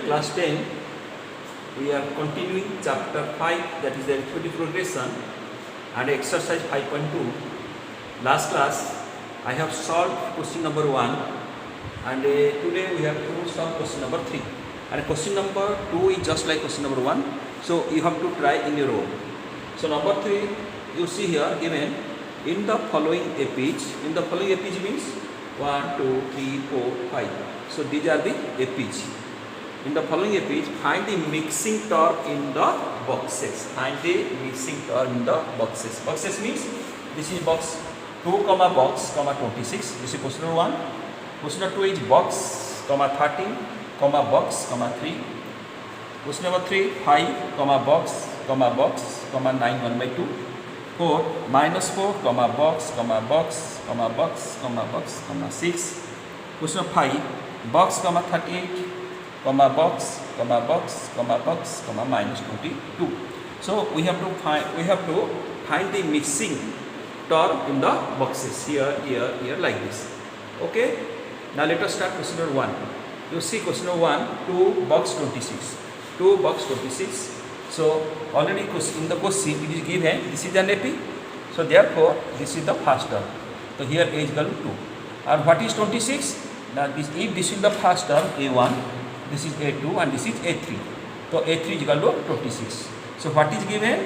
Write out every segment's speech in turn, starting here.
class 10, we are continuing chapter 5, that is the arithmetic progression, and exercise 5.2. Last class I have solved question number 1, and today we have to solve question number 3. And question number 2 is just like question number 1, so you have to try in your own. So number 3, you see here given in the following epics. In the following epics means 1, 2, 3, 4, 5. So these are the epics. In the following epics, find the mixing term in the boxes. Find the mixing term in the boxes. Boxes means this is box 2, comma box, comma 26. This is question number 1. Question number 2 is box, comma 13, comma box, comma 3. Question number 3, 5, comma box, comma 9, 1 by 2. 4, minus 4, comma box, comma box, comma box, comma box, comma 6. Question number 5, box, comma 38, comma box, comma box, comma box, comma minus 22. So we have to find the mixing term in the boxes here, like this. Okay. Now let us start question number 1. You see question number 1, 2 box 26. 2 box 26. So already in the question it is given this is an AP. So therefore this is the first term. So here A is equal to 2. And what is 26? Now if this is the first term A1, this is A2 and this is A3. So A3 is equal to 26. So what is given?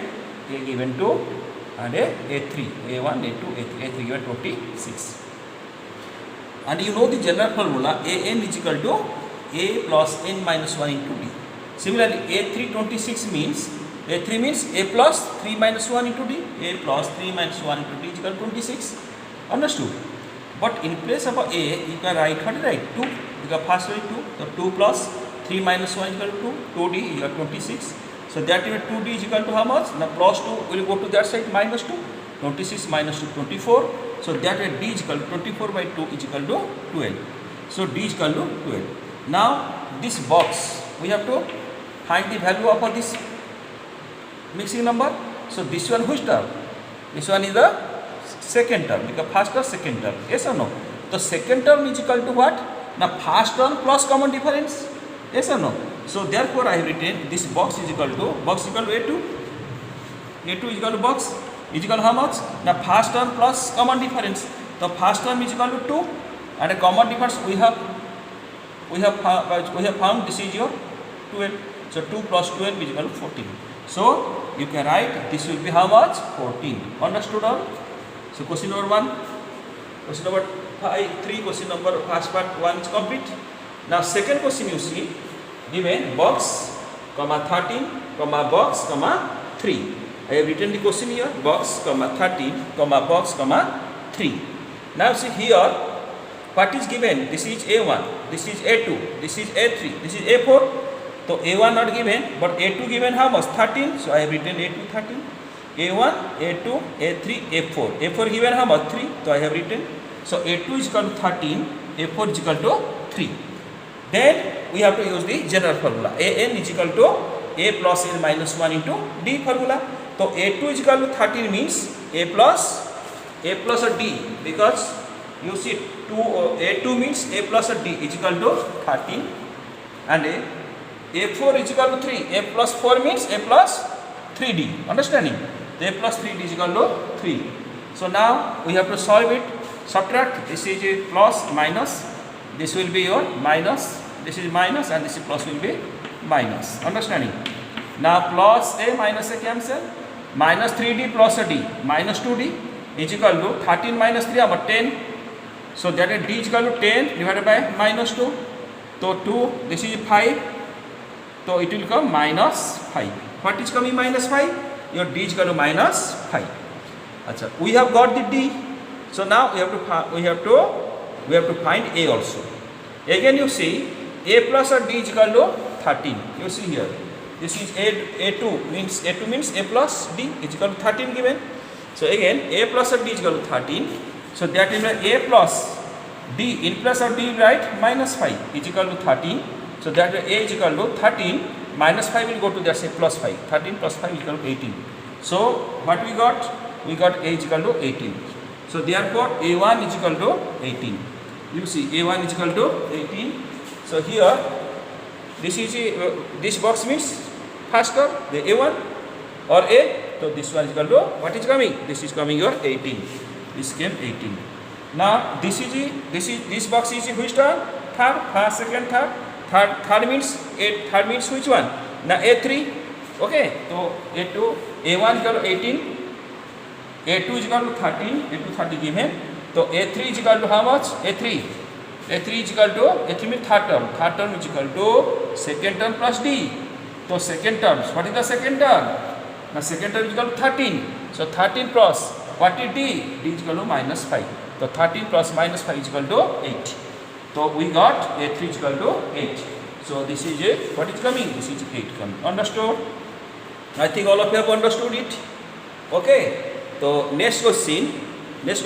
A given 2 and A3. A1, A2, A3 given 26. And you know the general formula, AN is equal to A plus N minus 1 into D. Similarly, A3 26 means, A3 means A plus 3 minus 1 into D. A plus 3 minus 1 into D is equal to 26. Understood? But in place of A, you can write, what is right? 2. Because first way 2. So 2 plus 3 minus 1 is equal to 2. 2D is equal to 26. So that means 2D is equal to how much? Now plus 2 will go to that side, minus 2. 26 minus 2, 24. So that way D is equal to 24 by 2 is equal to 12. So D is equal to 12. Now this box, we have to find the value of this mixing number. So this one which term? This one is the second term, because first term, second term. Yes or no? The second term is equal to what? Now first term plus common difference. Yes or no? So therefore I have written this box is equal to A2. A2 is equal to box is equal to how much? Now first term plus common difference. The first term is equal to 2 and a common difference we have found this is your 12. So 2 plus 12 is equal to 14. So you can write this will be how much? 14. Understood all? So question number 1, question number 3, question number first part 1 is complete. Now second question you see given box, comma 13, comma box, comma 3. I have written the question here, box, comma 13, comma box, comma 3. Now see here what is given? This is A1, this is A2, this is A3, this is A4. So A1 not given, but A2 given how much? 13. So I have written A2 13. A1, A2, A3, A4. A4 given how much? 3. So I have written. So A2 is equal to 13, A4 is equal to 3. Then we have to use the general formula. AN is equal to A plus N minus 1 into D formula. So A2 is equal to 13 means A plus or D, because you see A2 means A plus or D is equal to 13 and A4 is equal to 3. A plus 4 means A plus 3D. Understanding? A plus 3D is equal to 3. So now we have to solve it. Subtract. This is a plus, minus. This will be your minus. This is minus and this is plus will be minus. Understanding? Now plus A minus A cancel. Minus 3D plus a D. Minus 2D is equal to 13 minus 3 about 10. So that is D is equal to 10 divided by minus 2. So 2, this is 5. So it will come minus 5. What is coming minus 5? Your D is equal to minus 5. Achha, we have got the D. So now we have to find A also. Again you see A plus or D is equal to 13. You see here. This is A2 means A2 means A plus D is equal to 13 given. So again A plus or D is equal to 13. So that means A plus D in plus or D right minus 5 is equal to 13. So that A is equal to 13 minus 5 will go to that say plus 5. 13 plus 5 is equal to 18. So what we got? We got A is equal to 18. So therefore A1 is equal to 18. You see A1 is equal to 18. So here this is this box means first term, the A1 or A. So this one is equal to what is coming? This is coming your 18. This came 18. Now this box is which term? Third, first, second, third. Third means third means which one? Now A3. Okay. So A2, A1 is equal to 18. A2 is equal to 13. A2 30 given. So A3 is equal to how much? A3 is equal to, A3 means third term. Third term is equal to second term plus D. So second terms, what is the second term? Now second term is equal to 13. So 13 plus, what is D? D is equal to minus 5. So 13 plus minus 5 is equal to 8. So we got A3 is equal to 8. So this is it. What is coming? This is 8 coming. Understood? I think all of you have understood it. Okay. So next question.